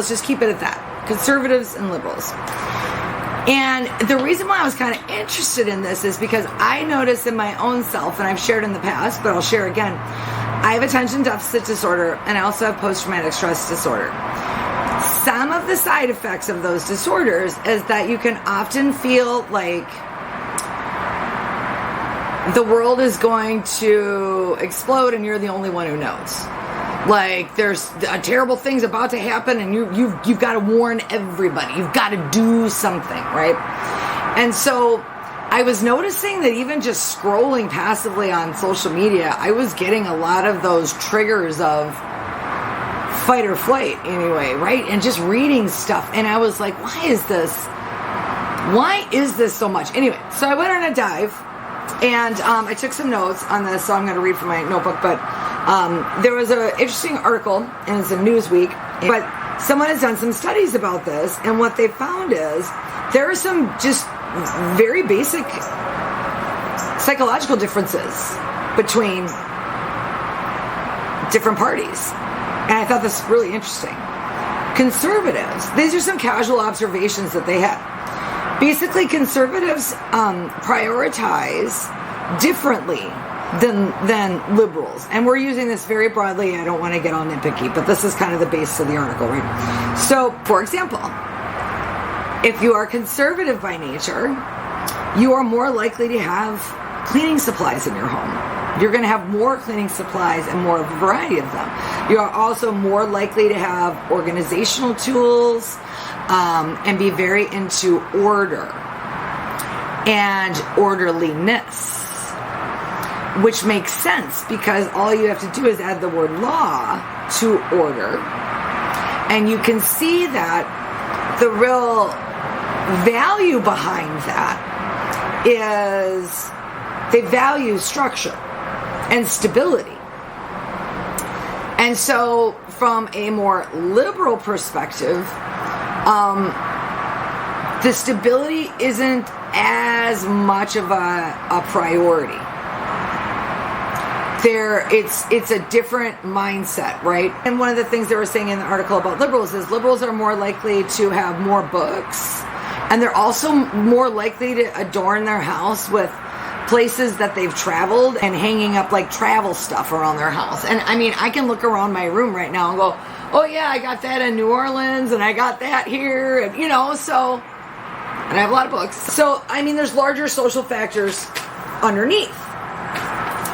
Let's just keep it at that. Conservatives and liberals. And the reason why I was kind of interested in this is because I noticed in my own self, and I've shared in the past, but I'll share again, I have attention deficit disorder, and I also have post-traumatic stress disorder. Some of the side effects of those disorders is that you can often feel like the world is going to explode and you're the only one who knows. Like there's terrible things about to happen and you've got to warn everybody. You've got to do something, right? And so I was noticing that even just scrolling passively on social media, I was getting a lot of those triggers of fight or flight anyway, right? And just reading stuff. And I was like, why is this so much? Anyway, so I went on a dive and I took some notes on this, so I'm going to read from my notebook, but there was an interesting article, and it's in Newsweek, but someone has done some studies about this, and what they found is there are some just very basic psychological differences between different parties. And I thought this was really interesting. Conservatives, these are some casual observations that they had. Basically, conservatives prioritize differently than liberals. And we're using this very broadly. I don't want to get all nitpicky, but this is kind of the base of the article, right? So, for example, if you are conservative by nature, you are more likely to have cleaning supplies in your home. You're going to have more cleaning supplies and more of a variety of them. You are also more likely to have organizational tools and be very into order and orderliness, which makes sense because all you have to do is add the word law to order. And you can see that the real value behind that is they value structure and stability. And so from a more liberal perspective, the stability isn't as much of a priority. It's a different mindset, right? And one of the things they were saying in the article about liberals is liberals are more likely to have more books, and they're also more likely to adorn their house with places that they've traveled and hanging up like travel stuff around their house. And I mean, I can look around my room right now and go, oh yeah, I got that in New Orleans and I got that here, and and I have a lot of books. So, I mean, there's larger social factors underneath.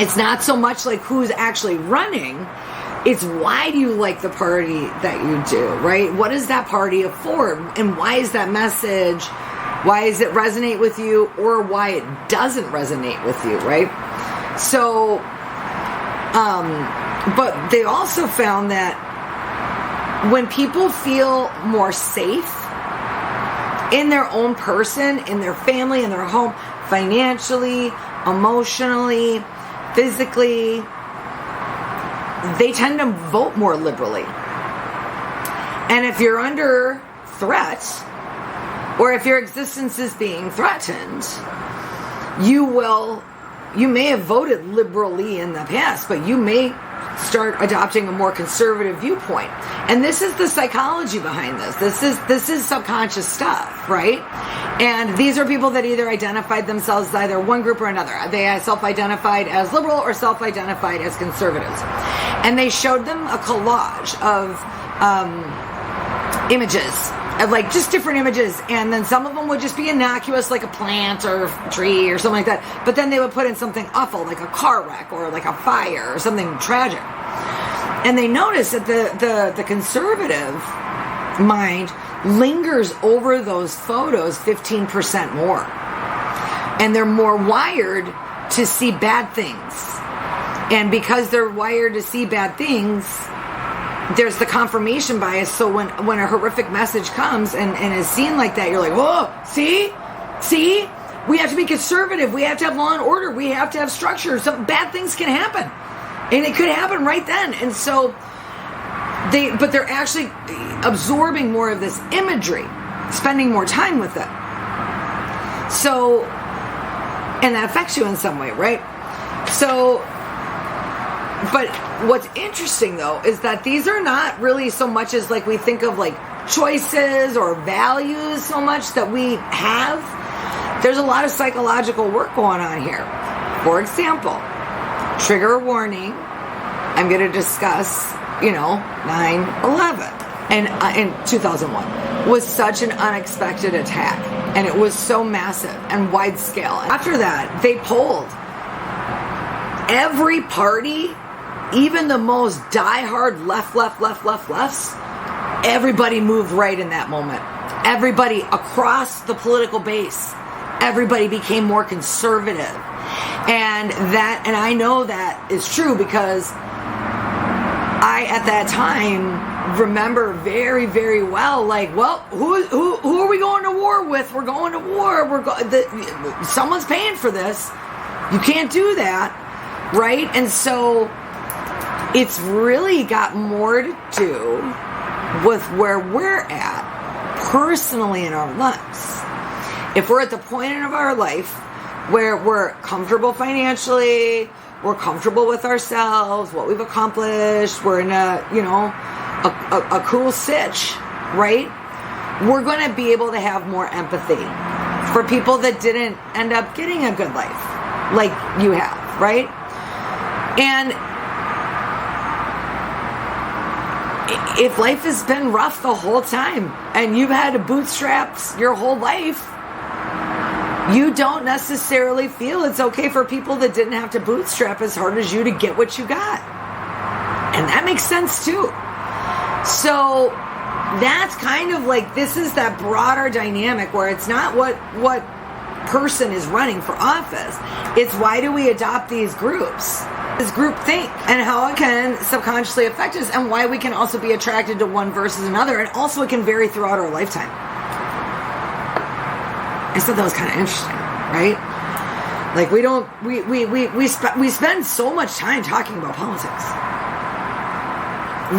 It's not so much like who's actually running, it's why do you like the party that you do, right? What does that party afford? And why is that message, why does it resonate with you, or why it doesn't resonate with you, right? So, but they also found that when people feel more safe in their own person, in their family, in their home, financially, emotionally, physically, they tend to vote more liberally. And if you're under threat, or if your existence is being threatened, you may have voted liberally in the past, but you may start adopting a more conservative viewpoint. And this is the psychology behind this. This is subconscious stuff, right? And these are people that either identified themselves as either one group or another. They self-identified as liberal or self-identified as conservatives. And they showed them a collage of images, of like just different images, and then some of them would just be innocuous, like a plant or a tree or something like that, but then they would put in something awful, like a car wreck or like a fire or something tragic. And they noticed that the conservative mind lingers over those photos 15% more, and they're more wired to see bad things. And because they're wired to see bad things, there's the confirmation bias. So when a horrific message comes and is seen like that, you're like, whoa, see, we have to be conservative, we have to have law and order, we have to have structure. Some bad things can happen, and it could happen right then. And so but they're actually absorbing more of this imagery, spending more time with it. So, and that affects you in some way, right? So, but what's interesting though is that these are not really so much as like we think of like choices or values so much that we have, there's a lot of psychological work going on here. For example, trigger warning, I'm going to discuss, 9/11 and in 2001 was such an unexpected attack, and it was so massive and wide scale. After that, they polled every party, even the most diehard lefts, everybody moved right in that moment. Everybody across the political base, everybody became more conservative. And I know that is true because I, at that time, remember very, very well, who are we going to war with? We're going to war. Someone's paying for this. You can't do that, right? And so it's really got more to do with where we're at personally in our lives. If we're at the point in our life where we're comfortable financially, we're comfortable with ourselves, what we've accomplished, we're in a cool sitch, right? We're going to be able to have more empathy for people that didn't end up getting a good life like you have, right? And if life has been rough the whole time and you've had to bootstrap your whole life, you don't necessarily feel it's okay for people that didn't have to bootstrap as hard as you to get what you got. And that makes sense too. So that's kind of like, this is that broader dynamic where it's not what person is running for office. It's why do we adopt these groups? This group think and how it can subconsciously affect us, and why we can also be attracted to one versus another, and also it can vary throughout our lifetime. I thought that was kind of interesting, right? Like we spend so much time talking about politics.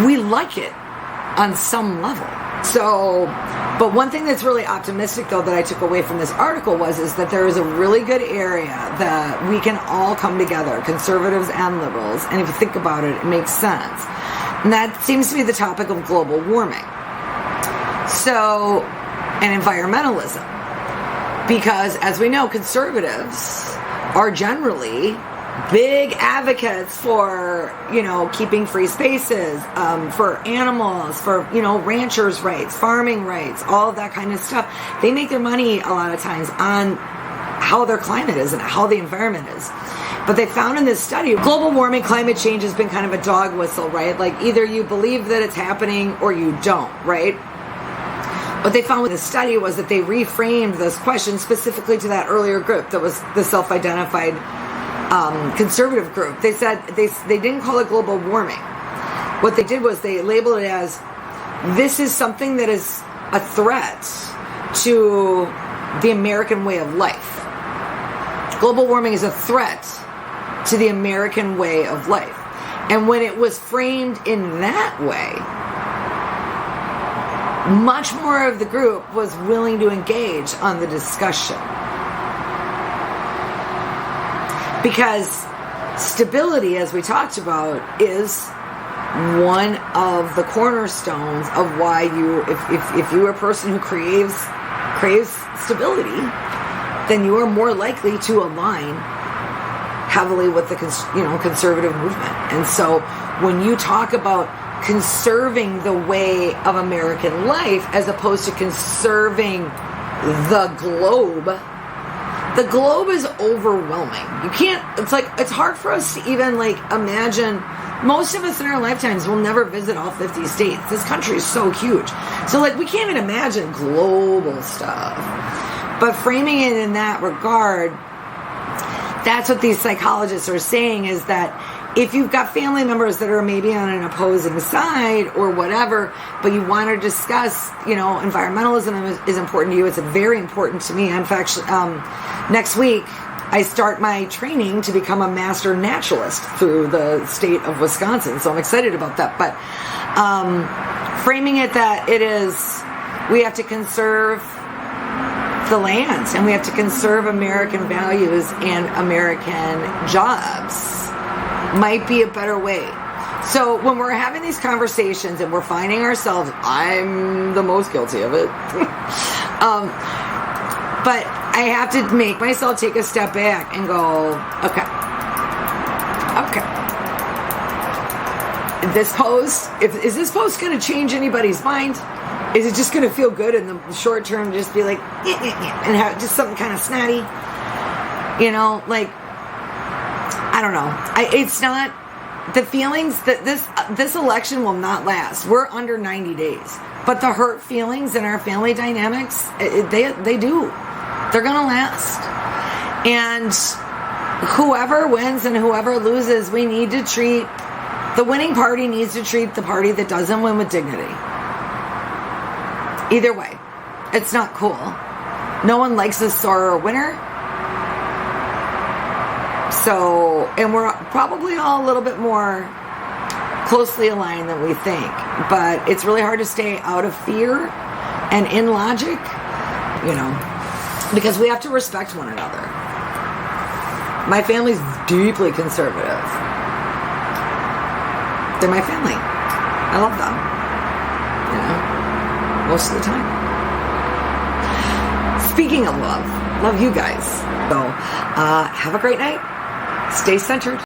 We like it on some level. So, but one thing that's really optimistic though that I took away from this article is that there is a really good area that we can all come together, conservatives and liberals, and if you think about it, it makes sense. And that seems to be the topic of global warming. So, and environmentalism. Because, as we know, conservatives are generally big advocates for, keeping free spaces, for animals, for, ranchers' rights, farming rights, all of that kind of stuff. They make their money a lot of times on how their climate is and how the environment is. But they found in this study, global warming, climate change has been kind of a dog whistle, right? Like either you believe that it's happening or you don't, right? What they found with the study was that they reframed this question specifically to that earlier group that was the self-identified conservative group. They said they didn't call it global warming. What they did was they labeled it as, this is something that is a threat to the American way of life. Global warming is a threat to the American way of life. And when it was framed in that way, much more of the group was willing to engage on the discussion. Because stability, as we talked about, is one of the cornerstones of why you, if you're a person who craves stability, then you are more likely to align heavily with the conservative movement. And so when you talk about conserving the way of American life as opposed to conserving the globe is overwhelming. It's hard for us to even imagine. Most of us in our lifetimes will never visit all 50 states. This country is so huge. So we can't even imagine global stuff. But framing it in that regard, that's what these psychologists are saying, is that if you've got family members that are maybe on an opposing side or whatever, but you want to discuss, environmentalism is important to you. It's very important to me. In fact, next week, I start my training to become a master naturalist through the state of Wisconsin. So I'm excited about that. But framing it that it is, we have to conserve the land and we have to conserve American values and American jobs might be a better way So when we're having these conversations and we're finding ourselves, I'm the most guilty of it. But I have to make myself take a step back and go, okay. This post, is this post going to change anybody's mind? Is it just going to feel good in the short term? Just be like, and have just something kind of snotty, like, I don't know. It's not the feelings that this election will not last. We're under 90 days, but the hurt feelings in our family dynamics, they do. They're going to last. And whoever wins and whoever loses, we need to treat, the winning party needs to treat the party that doesn't win with dignity. Either way, it's not cool. No one likes a sore winner. So, and we're probably all a little bit more closely aligned than we think. But it's really hard to stay out of fear and in logic, because we have to respect one another. My family's deeply conservative. They're my family. I love them. Most of the time. Speaking of love you guys. So, have a great night. Stay centered.